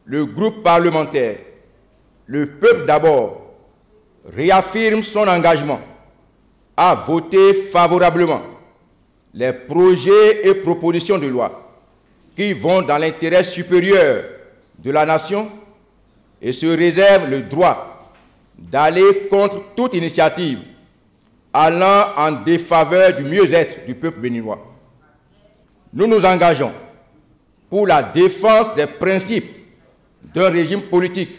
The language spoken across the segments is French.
le groupe parlementaire, le peuple d'abord, réaffirme son engagement à voter favorablement les projets et propositions de loi qui vont dans l'intérêt supérieur de la nation et se réserve le droit d'aller contre toute initiative allant en défaveur du mieux-être du peuple béninois. Nous nous engageons pour la défense des principes d'un régime politique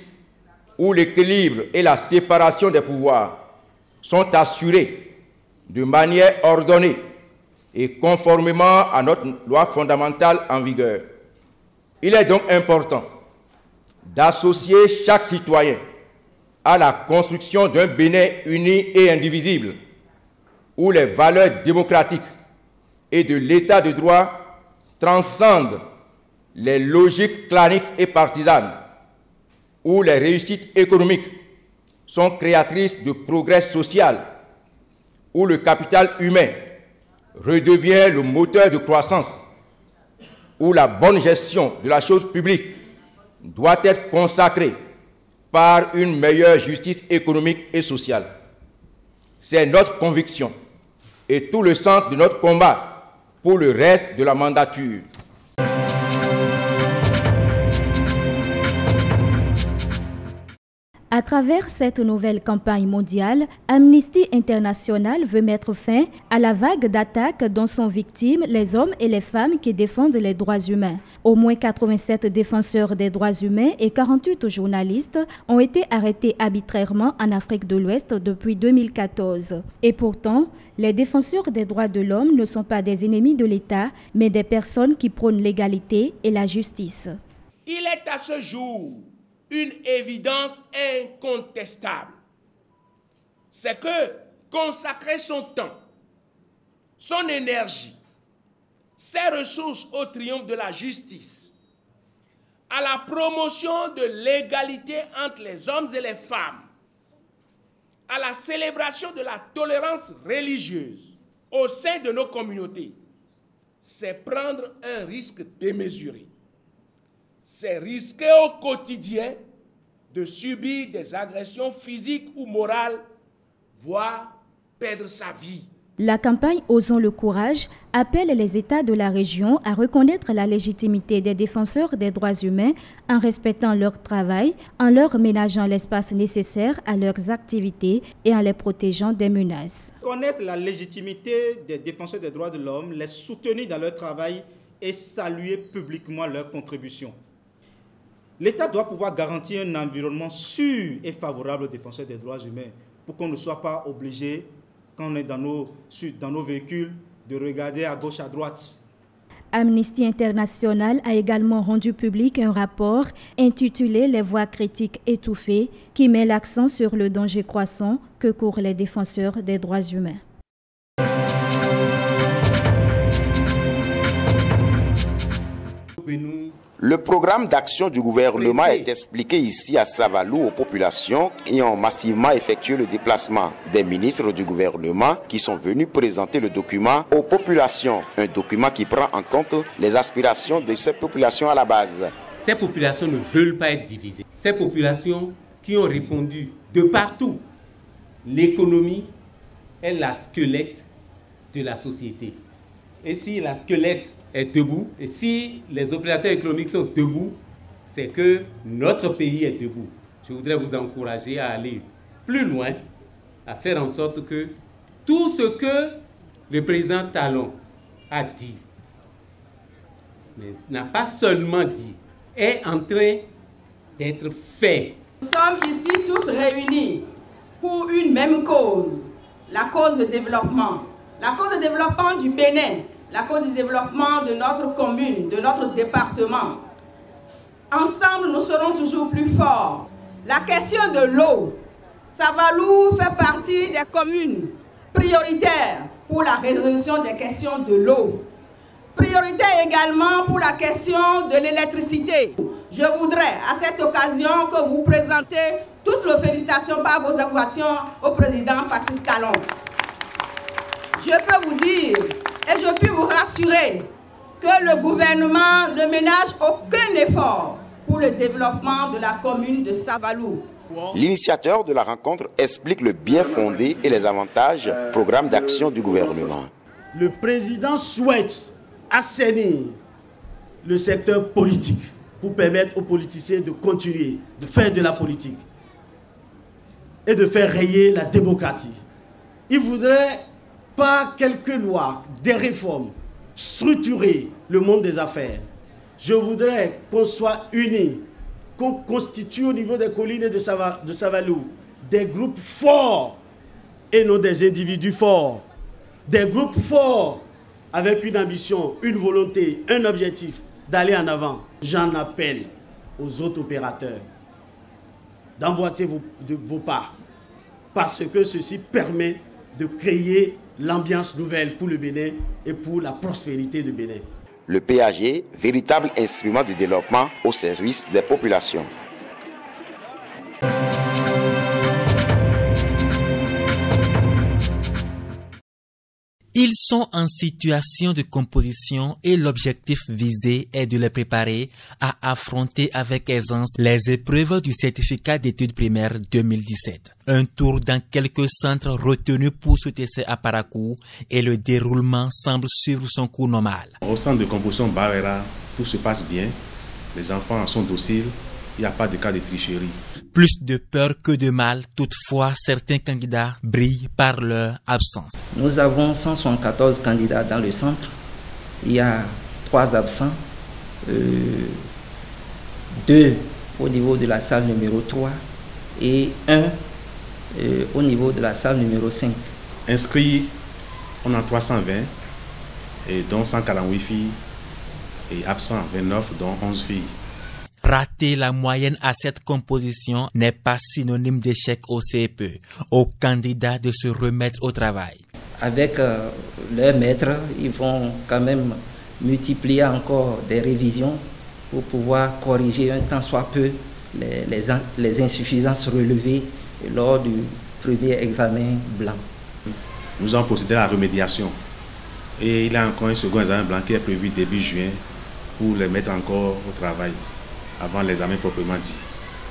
où l'équilibre et la séparation des pouvoirs sont assurés de manière ordonnée et conformément à notre loi fondamentale en vigueur. Il est donc important d'associer chaque citoyen à la construction d'un Bénin uni et indivisible, où les valeurs démocratiques et de l'état de droit transcendent les logiques claniques et partisanes, où les réussites économiques sont créatrices de progrès social, où le capital humain redevient le moteur de croissance, où la bonne gestion de la chose publique doit être consacrée par une meilleure justice économique et sociale. C'est notre conviction et tout le sens de notre combat pour le reste de la mandature. À travers cette nouvelle campagne mondiale, Amnesty International veut mettre fin à la vague d'attaques dont sont victimes les hommes et les femmes qui défendent les droits humains. Au moins 87 défenseurs des droits humains et 48 journalistes ont été arrêtés arbitrairement en Afrique de l'Ouest depuis 2014. Et pourtant, les défenseurs des droits de l'homme ne sont pas des ennemis de l'État, mais des personnes qui prônent l'égalité et la justice. Il est à ce jour une évidence incontestable. C'est que consacrer son temps, son énergie, ses ressources au triomphe de la justice, à la promotion de l'égalité entre les hommes et les femmes, à la célébration de la tolérance religieuse au sein de nos communautés, c'est prendre un risque démesuré. C'est risquer au quotidien de subir des agressions physiques ou morales, voire perdre sa vie. La campagne Osons le courage appelle les États de la région à reconnaître la légitimité des défenseurs des droits humains en respectant leur travail, en leur ménageant l'espace nécessaire à leurs activités et en les protégeant des menaces. Connaître la légitimité des défenseurs des droits de l'homme, les soutenir dans leur travail et saluer publiquement leur contribution. L'État doit pouvoir garantir un environnement sûr et favorable aux défenseurs des droits humains pour qu'on ne soit pas obligé, quand on est dans nos véhicules, de regarder à gauche, à droite. Amnesty International a également rendu public un rapport intitulé « Les voix critiques étouffées » qui met l'accent sur le danger croissant que courent les défenseurs des droits humains. Le programme d'action du gouvernement est expliqué ici à Savalou aux populations qui ont massivement effectué le déplacement des ministres du gouvernement qui sont venus présenter le document aux populations. Un document qui prend en compte les aspirations de ces populations à la base. Ces populations ne veulent pas être divisées. Ces populations qui ont répondu de partout. L'économie est la squelette de la société. Et si la squelette est debout, et si les opérateurs économiques sont debout, c'est que notre pays est debout. Je voudrais vous encourager à aller plus loin, à faire en sorte que tout ce que le président Talon a dit, mais n'a pas seulement dit, est en train d'être fait. Nous sommes ici tous réunis pour une même cause, la cause de développement. La cause de développement du Bénin, la cause du développement de notre commune, de notre département. Ensemble, nous serons toujours plus forts. La question de l'eau, Savalou fait partie des communes prioritaires pour la résolution des questions de l'eau. Prioritaire également pour la question de l'électricité. Je voudrais à cette occasion que vous présentez toutes nos félicitations par vos approbations au président Patrice Talon. Je peux vous dire et je puis vous rassurer que le gouvernement ne ménage aucun effort pour le développement de la commune de Savalou. L'initiateur de la rencontre explique le bien fondé et les avantages du programme d'action du gouvernement. Le président souhaite assainir le secteur politique pour permettre aux politiciens de continuer, de faire de la politique et de faire rayer la démocratie. Il voudrait, par quelques lois, des réformes, structurer le monde des affaires. Je voudrais qu'on soit unis, qu'on constitue au niveau des collines de Savalou des groupes forts et non des individus forts. Des groupes forts avec une ambition, une volonté, un objectif d'aller en avant. J'en appelle aux autres opérateurs d'emboîter vos pas parce que ceci permet de créer l'ambiance nouvelle pour le Bénin et pour la prospérité du Bénin. Le PAG, véritable instrument de développement au service des populations. Ils sont en situation de composition et l'objectif visé est de les préparer à affronter avec aisance les épreuves du certificat d'études primaires 2017. Un tour dans quelques centres retenus pour ce essai à Parakou et le déroulement semble suivre son cours normal. Au centre de composition Barrera, tout se passe bien. Les enfants en sont dociles. Il n'y a pas de cas de tricherie. Plus de peur que de mal, toutefois, certains candidats brillent par leur absence. Nous avons 174 candidats dans le centre. Il y a 3 absents, 2 au niveau de la salle numéro 3 et 1 au niveau de la salle numéro 5. Inscrits, on a 320, et dont 148 filles, et absents 29, dont 11 filles. Rater la moyenne à cette composition n'est pas synonyme d'échec au CEPE, aux candidats de se remettre au travail. Avec leurs maîtres, ils vont quand même multiplier encore des révisions pour pouvoir corriger un tant soit peu les insuffisances relevées lors du premier examen blanc. Nous avons procédé à la remédiation et il y a encore un second examen blanc qui est prévu début juin pour les mettre encore au travail avant l'examen proprement dit.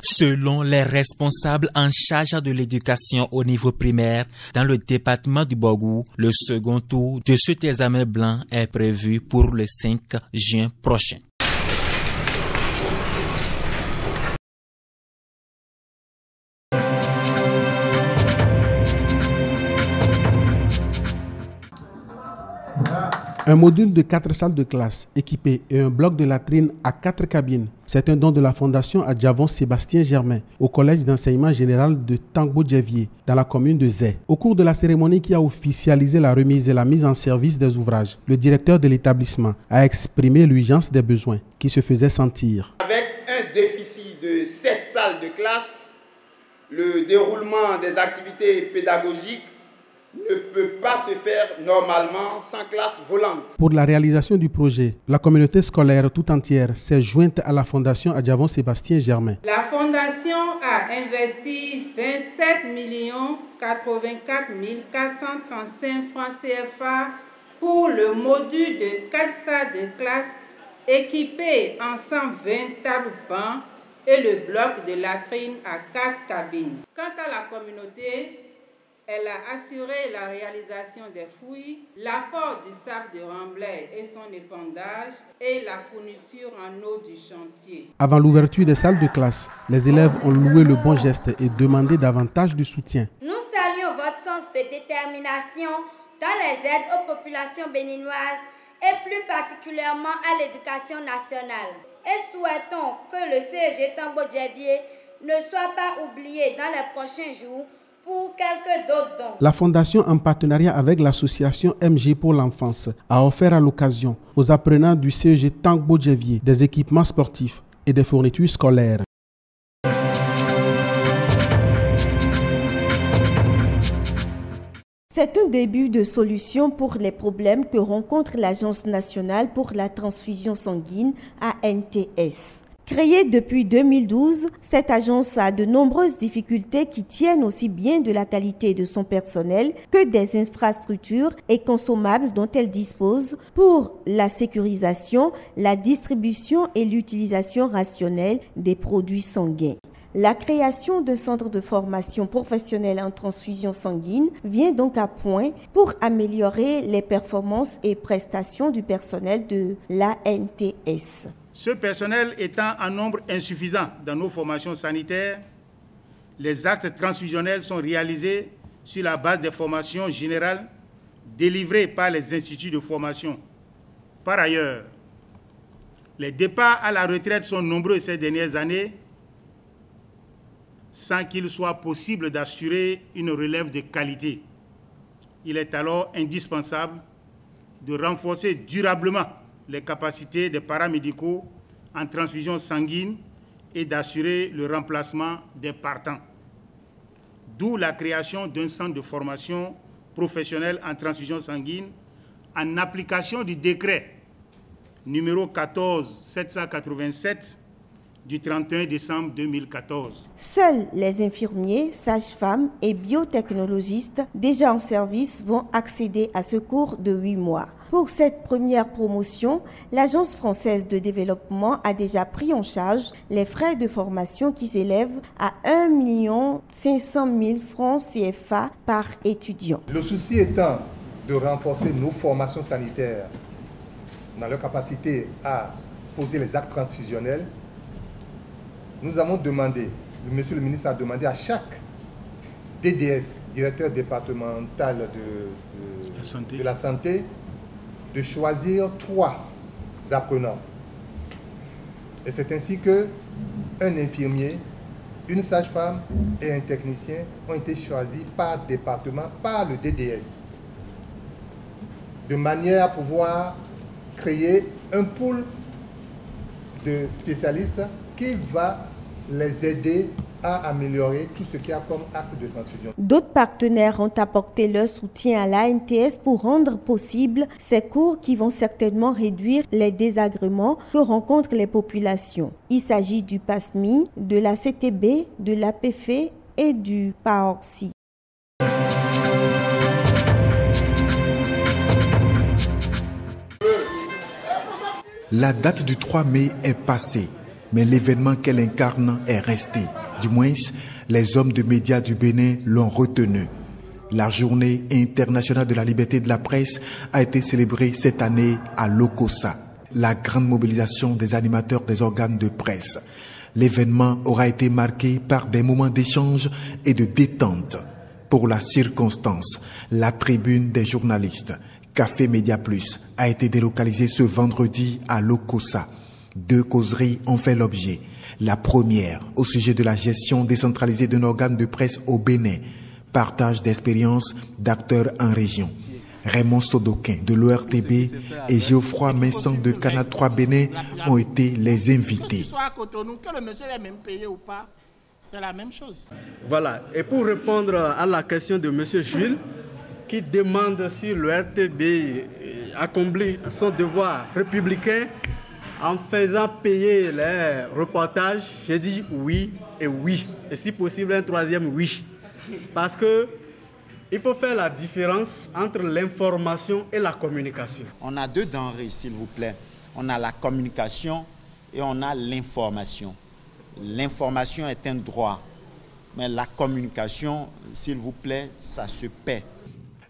Selon les responsables en charge de l'éducation au niveau primaire dans le département du Bogou, le second tour de cet examen blanc est prévu pour le 5 juin prochain. Un module de 4 salles de classe équipé et un bloc de latrine à 4 cabines. C'est un don de la Fondation Adjavon Sébastien Germain au Collège d'enseignement général de Tangbo-Djevié dans la commune de Zé. Au cours de la cérémonie qui a officialisé la remise et la mise en service des ouvrages, le directeur de l'établissement a exprimé l'urgence des besoins qui se faisaient sentir. Avec un déficit de 7 salles de classe, le déroulement des activités pédagogiques ne peut pas se faire normalement sans classe volante. Pour la réalisation du projet, la communauté scolaire tout entière s'est jointe à la Fondation Adjavon Sébastien Germain. La Fondation a investi 27 84 435 francs CFA pour le module de 4 salles de classe équipées en 120 tables bancs et le bloc de latrine à 4 cabines. Quant à la communauté, elle a assuré la réalisation des fouilles, l'apport du sable de remblai et son épandage et la fourniture en eau du chantier. Avant l'ouverture des salles de classe, les élèves ont loué le bon geste et demandé davantage de soutien. Nous saluons votre sens de détermination dans les aides aux populations béninoises et plus particulièrement à l'éducation nationale. Et souhaitons que le CEG Tangbo-Djevié ne soit pas oublié dans les prochains jours pour quelques d'autres dons. La Fondation, en partenariat avec l'association MG pour l'enfance, a offert à l'occasion aux apprenants du CEG Tangbo-Djevié des équipements sportifs et des fournitures scolaires. C'est un début de solution pour les problèmes que rencontre l'Agence nationale pour la transfusion sanguine, ANTS. Créée depuis 2012, cette agence a de nombreuses difficultés qui tiennent aussi bien de la qualité de son personnel que des infrastructures et consommables dont elle dispose pour la sécurisation, la distribution et l'utilisation rationnelle des produits sanguins. La création de centres de formation professionnelle en transfusion sanguine vient donc à point pour améliorer les performances et prestations du personnel de l'ANTS. Ce personnel étant en nombre insuffisant dans nos formations sanitaires, les actes transfusionnels sont réalisés sur la base des formations générales délivrées par les instituts de formation. Par ailleurs, les départs à la retraite sont nombreux ces dernières années sans qu'il soit possible d'assurer une relève de qualité. Il est alors indispensable de renforcer durablement les capacités des paramédicaux en transfusion sanguine et d'assurer le remplacement des partants. D'où la création d'un centre de formation professionnelle en transfusion sanguine en application du décret numéro 14-787 du 31 décembre 2014. Seuls les infirmiers, sages-femmes et biotechnologistes déjà en service vont accéder à ce cours de 8 mois. Pour cette première promotion, l'Agence française de développement a déjà pris en charge les frais de formation qui s'élèvent à 1 500 000 francs CFA par étudiant. Le souci étant de renforcer nos formations sanitaires dans leur capacité à poser les actes transfusionnels, nous avons demandé, monsieur le ministre a demandé à chaque DDS, directeur départemental de la santé, de choisir 3 apprenants. Et c'est ainsi qu'un infirmier, une sage-femme et un technicien ont été choisis par département, par le DDS, de manière à pouvoir créer un pool de spécialistes qui va les aider à améliorer tout ce qu'il y a comme acte de transfusion. D'autres partenaires ont apporté leur soutien à l'ANTS pour rendre possible ces cours qui vont certainement réduire les désagréments que rencontrent les populations. Il s'agit du PASMI, de la CTB, de l'APF et du PAORSI. La date du 3 mai est passée, mais l'événement qu'elle incarne est resté. Du moins, les hommes de médias du Bénin l'ont retenu. La journée internationale de la liberté de la presse a été célébrée cette année à Lokossa, la grande mobilisation des animateurs des organes de presse. L'événement aura été marqué par des moments d'échange et de détente. Pour la circonstance, la tribune des journalistes, Café Média Plus, a été délocalisée ce vendredi à Lokossa. 2 causeries ont fait l'objet. La première, au sujet de la gestion décentralisée d'un organe de presse au Bénin. Partage d'expériences d'acteurs en région. Raymond Sodoquin de l'ORTB et Geoffroy Messan de Canal 3 Bénin ont été les invités. Que le monsieur est même payé ou pas, c'est la même chose. Voilà, et pour répondre à la question de monsieur Jules, qui demande si l'ORTB accomplit son devoir républicain en faisant payer les reportages, j'ai dit oui et oui. Et si possible, un troisième oui. Parce que il faut faire la différence entre l'information et la communication. On a 2 denrées, s'il vous plaît. On a la communication et on a l'information. L'information est un droit, mais la communication, s'il vous plaît, ça se paie.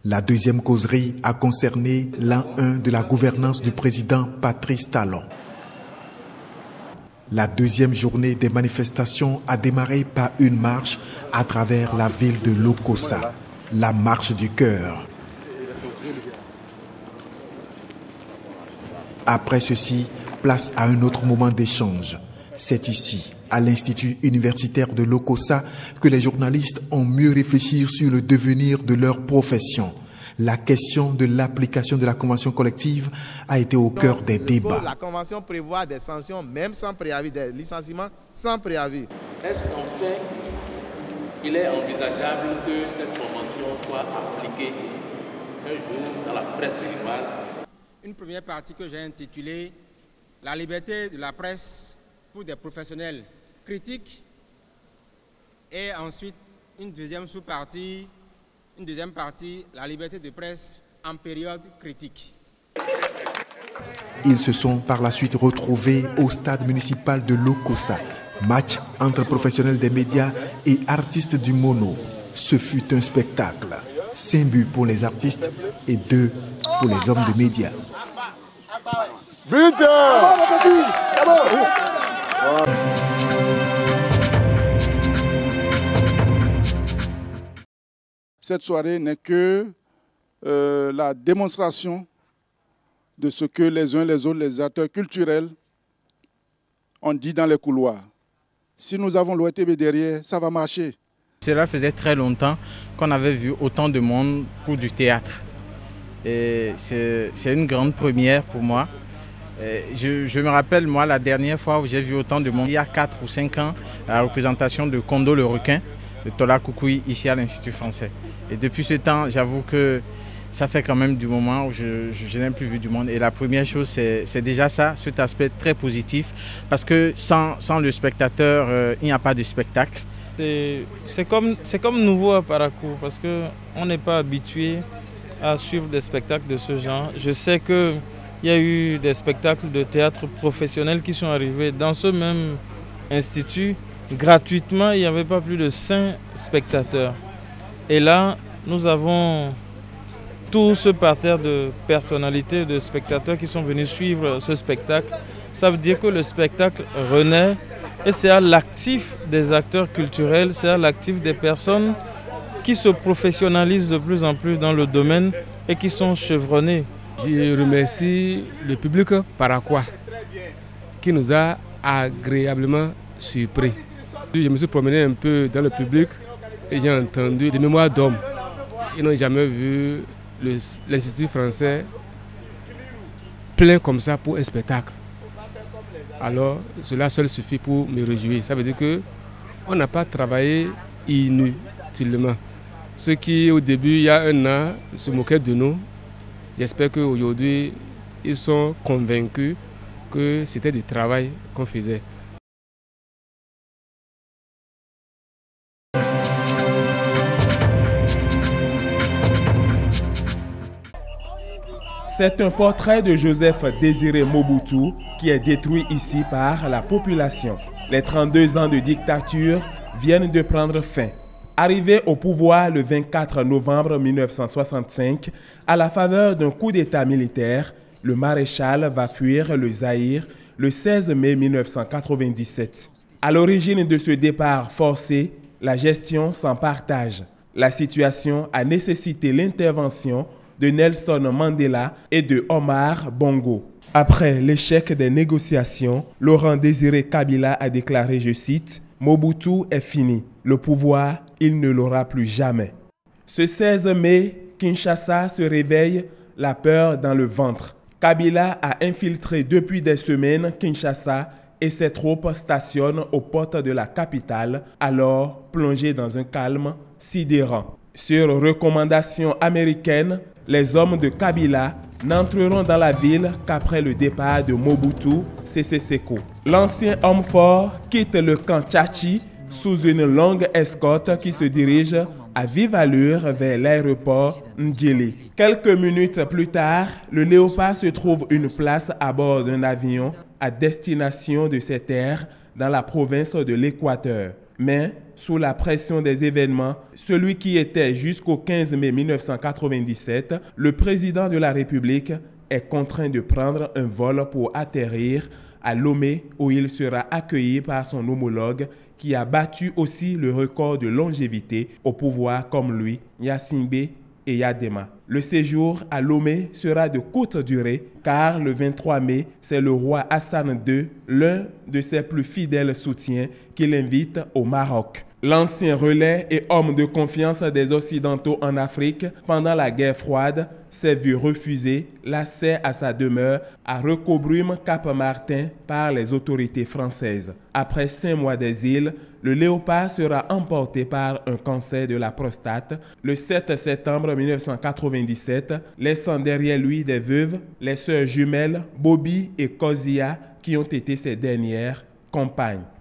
La deuxième causerie a concerné l'an 1 de la gouvernance du président Patrice Talon. La deuxième journée des manifestations a démarré par une marche à travers la ville de Lokossa, la marche du cœur. Après ceci, place à un autre moment d'échange. C'est ici, à l'Institut universitaire de Lokossa, que les journalistes ont mieux réfléchi sur le devenir de leur profession. La question de l'application de la convention collective a été au cœur des débats. La convention prévoit des sanctions même sans préavis, des licenciements sans préavis. Est-ce qu'en fait, il est envisageable que cette convention soit appliquée un jour dans la presse béninoise? Une première partie que j'ai intitulée « La liberté de la presse pour des professionnels critiques. Et ensuite, une deuxième partie, la liberté de presse en période critique. Ils se sont par la suite retrouvés au stade municipal de Lokossa. Match entre professionnels des médias et artistes du mono. Ce fut un spectacle. 5 buts pour les artistes et 2 pour les hommes de médias. Cette soirée n'est que la démonstration de ce que les uns les autres, les acteurs culturels, ont dit dans les couloirs. Si nous avons l'OETB derrière, ça va marcher. Cela faisait très longtemps qu'on avait vu autant de monde pour du théâtre. C'est une grande première pour moi. Je me rappelle, moi, la dernière fois où j'ai vu autant de monde, il y a 4 ou 5 ans, à la représentation de Kondo le requin, de Tola Koukoui, ici à l'Institut français. Et depuis ce temps, j'avoue que ça fait quand même du moment où je n'ai plus vu du monde. Et la première chose, c'est déjà ça, cet aspect très positif. Parce que sans le spectateur, il n'y a pas de spectacle. C'est comme nouveau à Parakou parce qu'on n'est pas habitué à suivre des spectacles de ce genre. Je sais qu'il y a eu des spectacles de théâtre professionnels qui sont arrivés dans ce même institut. Gratuitement, il n'y avait pas plus de 5 spectateurs. Et là, nous avons tout ce parterre de personnalités, de spectateurs qui sont venus suivre ce spectacle. Ça veut dire que le spectacle renaît et c'est à l'actif des acteurs culturels, c'est à l'actif des personnes qui se professionnalisent de plus en plus dans le domaine et qui sont chevronnés. Je remercie le public paraquois qui nous a agréablement surpris. Je me suis promené un peu dans le public et j'ai entendu des mémoires d'hommes. Ils n'ont jamais vu l'Institut français plein comme ça pour un spectacle. Alors, cela seul suffit pour me réjouir. Ça veut dire qu'on n'a pas travaillé inutilement. Ceux qui, au début, il y a 1 an, se moquaient de nous, j'espère qu'aujourd'hui, ils sont convaincus que c'était du travail qu'on faisait. C'est un portrait de Joseph Désiré Mobutu qui est détruit ici par la population. Les 32 ans de dictature viennent de prendre fin. Arrivé au pouvoir le 24 novembre 1965, à la faveur d'un coup d'État militaire, le maréchal va fuir le Zaïre le 16 mai 1997. À l'origine de ce départ forcé, la gestion s'en partage. La situation a nécessité l'intervention de Nelson Mandela et de Omar Bongo. Après l'échec des négociations, Laurent Désiré Kabila a déclaré, je cite, « Mobutu est fini. Le pouvoir, il ne l'aura plus jamais. » Ce 16 mai, Kinshasa se réveille, la peur dans le ventre. Kabila a infiltré depuis des semaines Kinshasa et ses troupes stationnent aux portes de la capitale, alors plongée dans un calme sidérant. Sur recommandation américaine, les hommes de Kabila n'entreront dans la ville qu'après le départ de Mobutu Sese Seko. L'ancien homme fort quitte le camp Tchachi sous une longue escorte qui se dirige à vive allure vers l'aéroport Ndjili. Quelques minutes plus tard, le Léopard se trouve une place à bord d'un avion à destination de ces terres dans la province de l'Équateur. Mais, sous la pression des événements, celui qui était jusqu'au 15 mai 1997, le président de la République est contraint de prendre un vol pour atterrir à Lomé où il sera accueilli par son homologue qui a battu aussi le record de longévité au pouvoir comme lui, Gnassingbé Eyadema. Le séjour à Lomé sera de courte durée car le 23 mai, c'est le roi Hassan II, l'un de ses plus fidèles soutiens, qui l'invite au Maroc. L'ancien relais et homme de confiance des Occidentaux en Afrique pendant la guerre froide s'est vu refuser l'accès à sa demeure à Recobrume-Cap-Martin par les autorités françaises. Après 5 mois d'exil, le Léopard sera emporté par un cancer de la prostate le 7 septembre 1997, laissant derrière lui des veuves, les sœurs jumelles Bobby et Kozia, qui ont été ses dernières campagne.